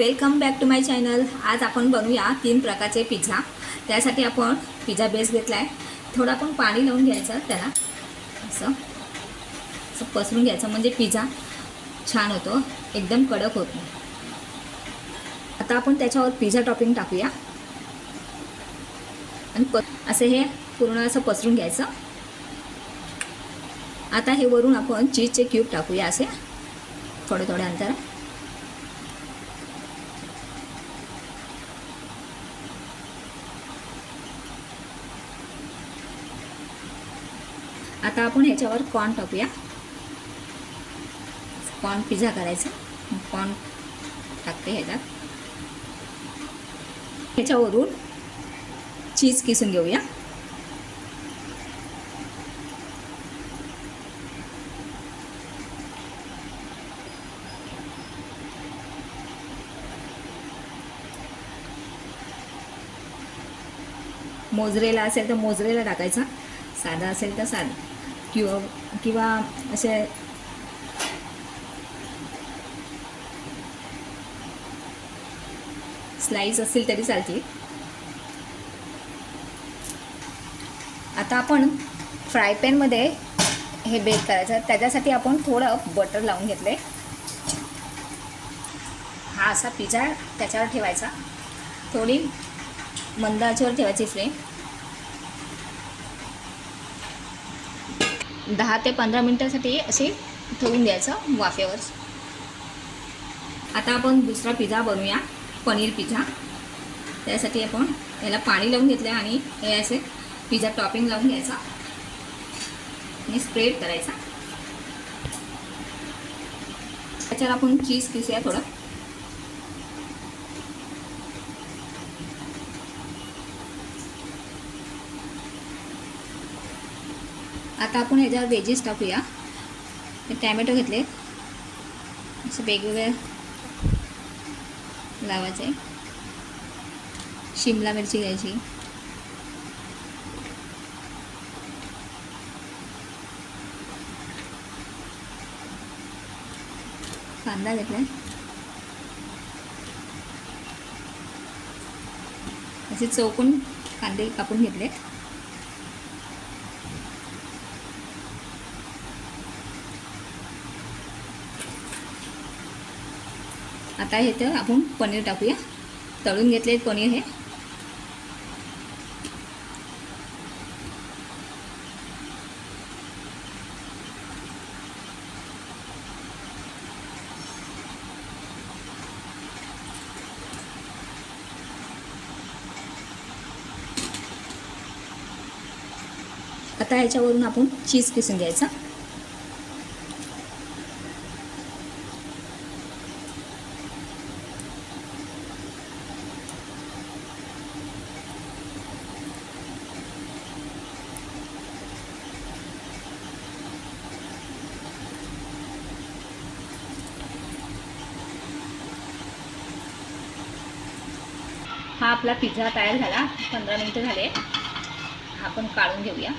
Welcome back to my channel. आज आपण बनवूया 3 प्रकारचे पिझ्झा। त्यासाठी आपण पिझ्झा बेस घेतला आहे। थोडं आपण पाणी लावून घ्यायचं, त्याला असं पसरून घ्यायचं, म्हणजे पिझ्झा छान होतो, एकदम कडक होत नाही। आता आपण त्याच्यावर पिझ्झा टॉपिंग टाकूया आणि असं हे पूर्ण असं पसरून घ्यायचं। आता हे वरून आपण चीजचे क्यूब टाकूया, असे थोडे थोडे अंतर। आता आपण ह्याच्यावर कॉर्न टाकूया। कॉर्न पिझ्झा करायचा, कॉर्न टाकते ह्याच्यात। ह्याच्यावरून चीज किसून घेऊया। मोजरेला असेल तर मोजरेला टाकायचा, साधा असेल तर साधा, किंवा असे स्लाइस असतील तरी चालतील। आता आपण फ्राय पॅनमध्ये हे बेक करायचं, त्याच्यासाठी आपण थोडं बटर लावून घेतले। हा असा पिझ्झा त्याच्यावर ठेवायचा, थोडी मंद आचेवर ठेवायची फ्लेम। 10 ते 15 मिनिटांसाठी असे ठेवून द्यायचं वाफेवर। आता आपण दुसरा पिझ्झा बनवूया, पनीर पिझ्झा। त्यासाठी आपण याला पाणी लावून घेतलं आणि हे असे पिझ्झा टॉपिंग लावून घ्यायचा आणि स्प्रेड करायचा। त्याच्यावर आपण चीज किसूया थोडं। आता आपण ह्याच्यावर व्हेजीस टाकूया। टॅमॅटो घेतले, असे वेगवेगळे लावायचे। शिमला मिरची घ्यायची, कांदा घेतला, असे चौकोन कांदे कापून घेतले। आता हे तर आपण पनीर टाकूया, तळून घेतले पनीर हे। आता ह्याच्यावरून आपण चीज किसून घ्यायचा। हा आपला पिझ्झा तयार झाला, 15 मिनिटं झाले। आपण काढून घेऊया।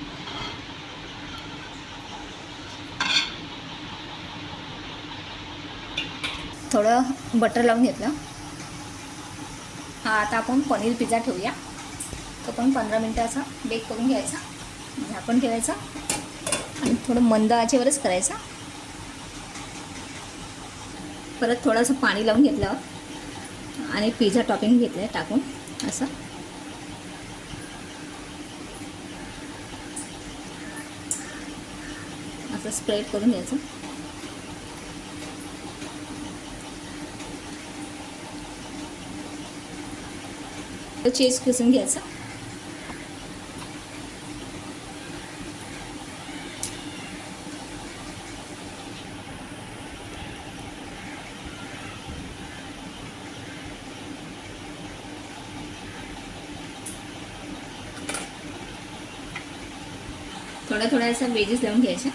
थोडं बटर लावून घेतलं। हा आता आपण पनीर पिझ्झा ठेवूया, तो पण 15 मिनिटं असा बेक करून घ्यायचा। झाकण ठेवायचं आणि थोडं मंद आचेवरच करायचा। परत थोडंसं पाणी लावून घेतलं आणि पिझ्झा टॉपिंग घेतलं टाकून, असं असं स्प्रेड करून घ्यायचं। चीज किसून घ्यायचं। थोडा थोडा असं वेजीस लावून घ्यायचं।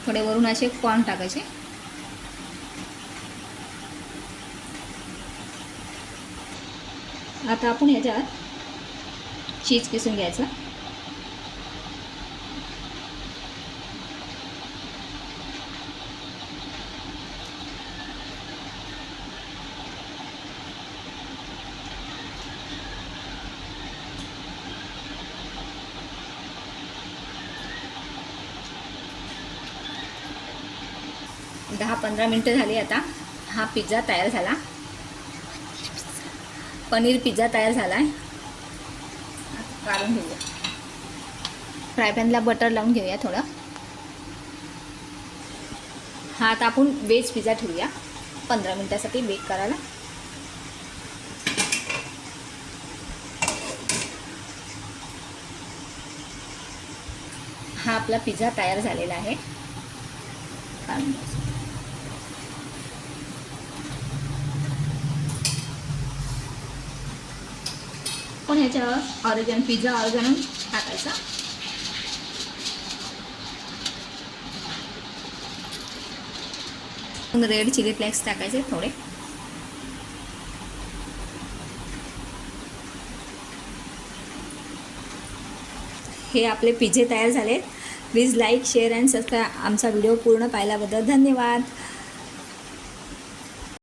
थोडे वरून असे कॉर्न टाकायचे. आता आपण ह्याच्यात चीज किसून घ्यायचं. दहा 15 मिनटं झाली. आता हा पिझ्झा तयार झाला. पनीर पिझ्झा तयार झाला आहे. काढून घेऊया. फ्राय पॅनला बटर लावून घेऊया थोडं. हा आता आपण वेज पिझ्झा ठेवूया 15 मिनटासाठी बेक करायला. हा आपला पिझ्झा तयार झालेला आहे. पण ह्याच्यावर ऑरिगॅनो पिझ्झा ऑरिगॅनो टाकायचा. रेड चिली फ्लेक्स टाकायचे थोडे. हे आपले पिझ्झे तयार झाले. Please like share and subscribe. आमचा व्हिडिओ पूर्ण पाहिल्याबद्दल धन्यवाद.